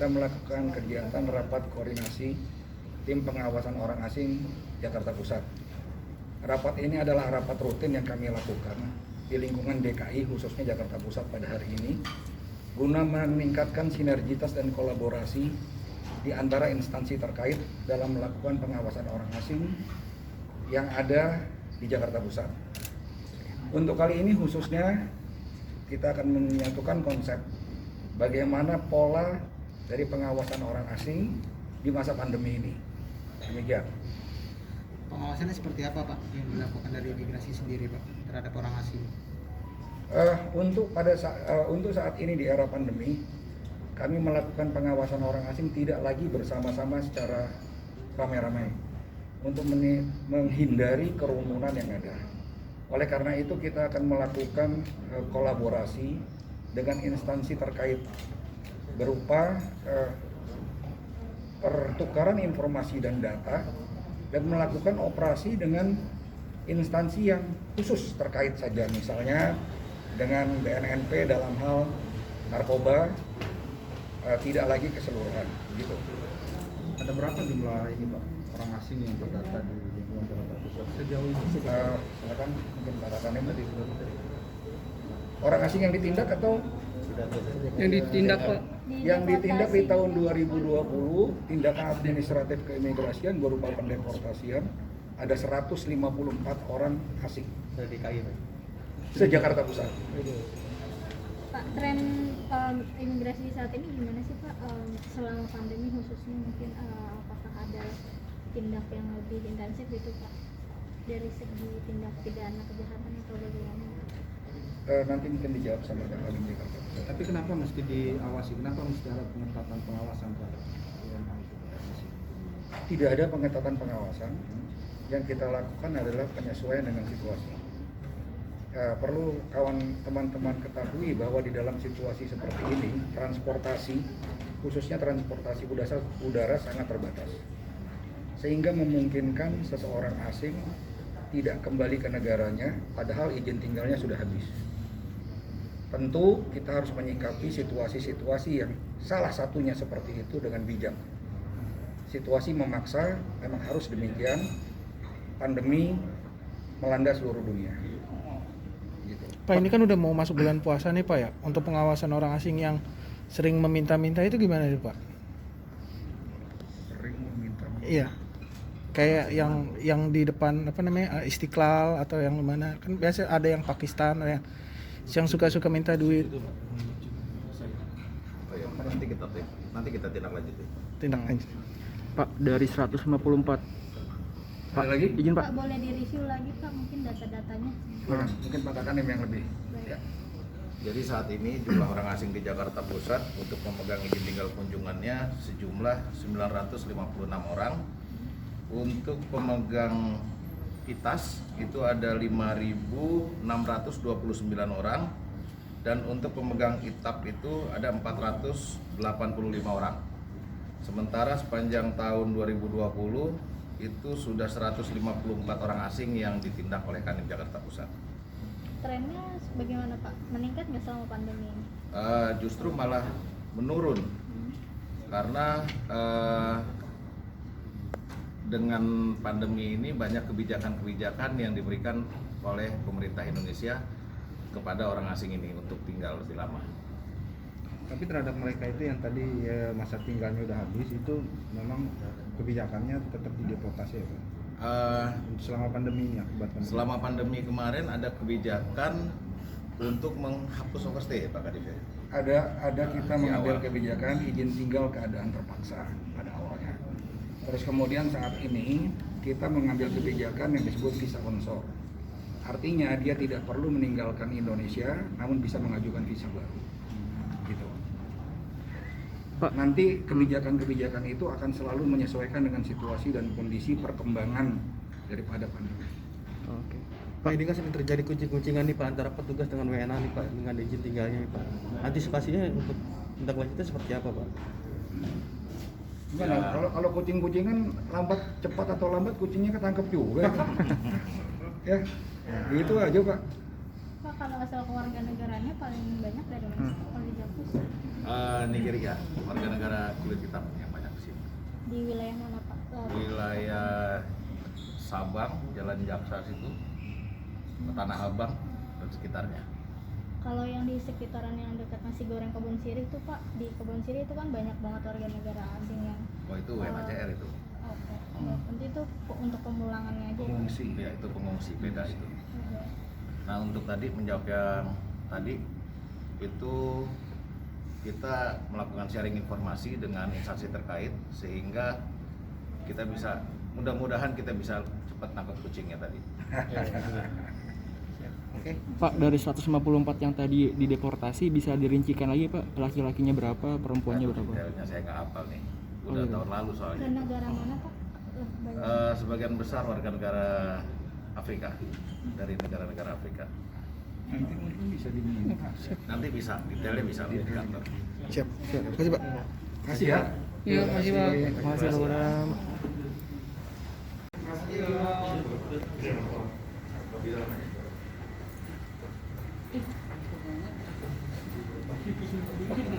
Kita melakukan kegiatan rapat koordinasi tim pengawasan orang asing Jakarta Pusat. Rapat ini adalah rapat rutin yang kami lakukan di lingkungan DKI khususnya Jakarta Pusat pada hari ini guna meningkatkan sinergitas dan kolaborasi di antara instansi terkait dalam melakukan pengawasan orang asing yang ada di Jakarta Pusat. Untuk kali ini khususnya kita akan menyatukan konsep bagaimana pola dari pengawasan orang asing di masa pandemi ini. Demikian. Pengawasannya seperti apa Pak yang dilakukan dari imigrasi sendiri Pak terhadap orang asing? Untuk saat ini di era pandemi, kami melakukan pengawasan orang asing tidak lagi bersama-sama secara ramai-ramai untuk menghindari kerumunan yang ada. Oleh karena itu kita akan melakukan kolaborasi dengan instansi terkait berupa pertukaran informasi dan data dan melakukan operasi dengan instansi yang khusus terkait saja, misalnya dengan BNNP dalam hal narkoba, tidak lagi keseluruhan gitu. Ada berapa jumlah ini Pak orang asing yang terdata di lingkungan Jakarta Pusat sejauh ini? Silakan mungkin Pak Ratanem tadi. Orang asing yang ditindak atau Yang ditindak Pak? yang ditindak di tahun 2020 tindakan administratif keimigrasian berupa pendeportasian ada 154 orang asing Dari DKI Pak? se-Jakarta Pusat. Pak, tren imigrasi saat ini gimana sih Pak selama pandemi khususnya mungkin apakah ada tindak yang lebih intensif gitu Pak dari segi tindak pidana kejahatan atau bagaimana? Nanti mungkin dijawab sama Pak Alim Jakarta Pusat. Tapi kenapa mesti diawasi? Kenapa mesti ada pengetatan pengawasan Pak? Tidak ada pengetatan pengawasan, yang kita lakukan adalah penyesuaian dengan situasi. Perlu teman-teman ketahui bahwa di dalam situasi seperti ini, transportasi, khususnya transportasi udara sangat terbatas. Sehingga memungkinkan seseorang asing tidak kembali ke negaranya, padahal izin tinggalnya sudah habis. Tentu kita harus menyikapi situasi-situasi yang salah satunya seperti itu dengan bijak. Situasi memaksa, memang harus demikian. Pandemi melanda seluruh dunia. Gitu. Pak, ini kan udah mau masuk bulan puasa nih Pak ya. Untuk pengawasan orang asing yang sering meminta-minta itu gimana nih Pak? Sering meminta. Iya. Kayak yang di depan Istiqlal atau yang mana? Kan biasa ada yang Pakistan, ada yang suka-suka minta duit. Nanti kita tindak lanjuti. Tindak lanjut. Pak, dari 154. Pak lagi? Izin Pak Pak. boleh direview lagi Pak mungkin data-datanya? Mungkin Pak Tatanem yang lebih. Ya. Jadi saat ini jumlah orang asing di Jakarta Pusat untuk memegang izin tinggal kunjungannya sejumlah 956 orang. Untuk pemegang ITAS itu ada 5.629 orang, dan untuk pemegang ITAP itu ada 485 orang. Sementara sepanjang tahun 2020 itu sudah 154 orang asing yang ditindak oleh Kanwil Jakarta Pusat. Trennya bagaimana Pak? Meningkat nggak selama pandemi ini? Justru malah menurun karena dengan pandemi ini banyak kebijakan-kebijakan yang diberikan oleh pemerintah Indonesia kepada orang asing ini untuk tinggal lebih lama. Tapi terhadap mereka itu yang tadi masa tinggalnya udah habis, itu memang kebijakannya tetap dideportasi ya Pak? Selama pandemi ini, akibat pandemi. Selama pandemi kemarin ada kebijakan untuk menghapus overstay Pak Kadif. Ada kita Di mengambil awal. kebijakan izin tinggal keadaan terpaksa pada awalnya. Terus kemudian saat ini kita mengambil kebijakan yang disebut visa konsor. Artinya dia tidak perlu meninggalkan Indonesia, namun bisa mengajukan visa baru. Gitu. Pak. Nanti kebijakan-kebijakan itu akan selalu menyesuaikan dengan situasi dan kondisi perkembangan daripada pandemi. Oke. Pak, ini kan sering terjadi kucing-kucingan nih Pak antara petugas dengan WNA nih Pak dengan izin tinggalnya nih Pak. Antisipasinya untuk tindak lanjutnya seperti apa Pak? Gimana? Kalau kucing-kucingan lambat cepat atau lambat kucingnya ketangkep juga. Ya, gitu aja Pak. Pak, kalau asal kewarganegaranya paling banyak dari mana kalau di Jakpus? Nigeria, warga negara kulit hitam yang banyak di sini. Di wilayah mana Pak? Wilayah Sabang, Jalan Jaksa situ, Tanah Abang dan sekitarnya. Kalau yang di sekitaran yang dekat nasi goreng Kebun Sirih itu Pak, di Kebun Sirih itu kan banyak banget warga negara asing yang Oh itu UNHCR itu. oke. Nanti itu untuk pemulangannya aja. Pengungsi, ya itu pengungsi beda itu. Nah untuk tadi menjawab yang tadi itu kita melakukan sharing informasi dengan instansi terkait sehingga kita bisa mudah-mudahan kita bisa cepat nangkep kucingnya tadi. Oke. Pak, dari 154 yang tadi dideportasi bisa dirincikan lagi Pak, laki-lakinya berapa, perempuannya berapa? Detailnya saya nggak hafal nih, Oh, udah iya. tahun lalu Ke soalnya. negara mana Pak? Banyak. Sebagian besar warga negara Afrika dari negara-negara Afrika. Nanti mungkin bisa diminta. Nanti bisa detailnya bisa di kantor. Siap. Terima kasih, Pak. Kasih ya. Iya, makasih, Pak. Makasih Pak Udam. Terima kasih.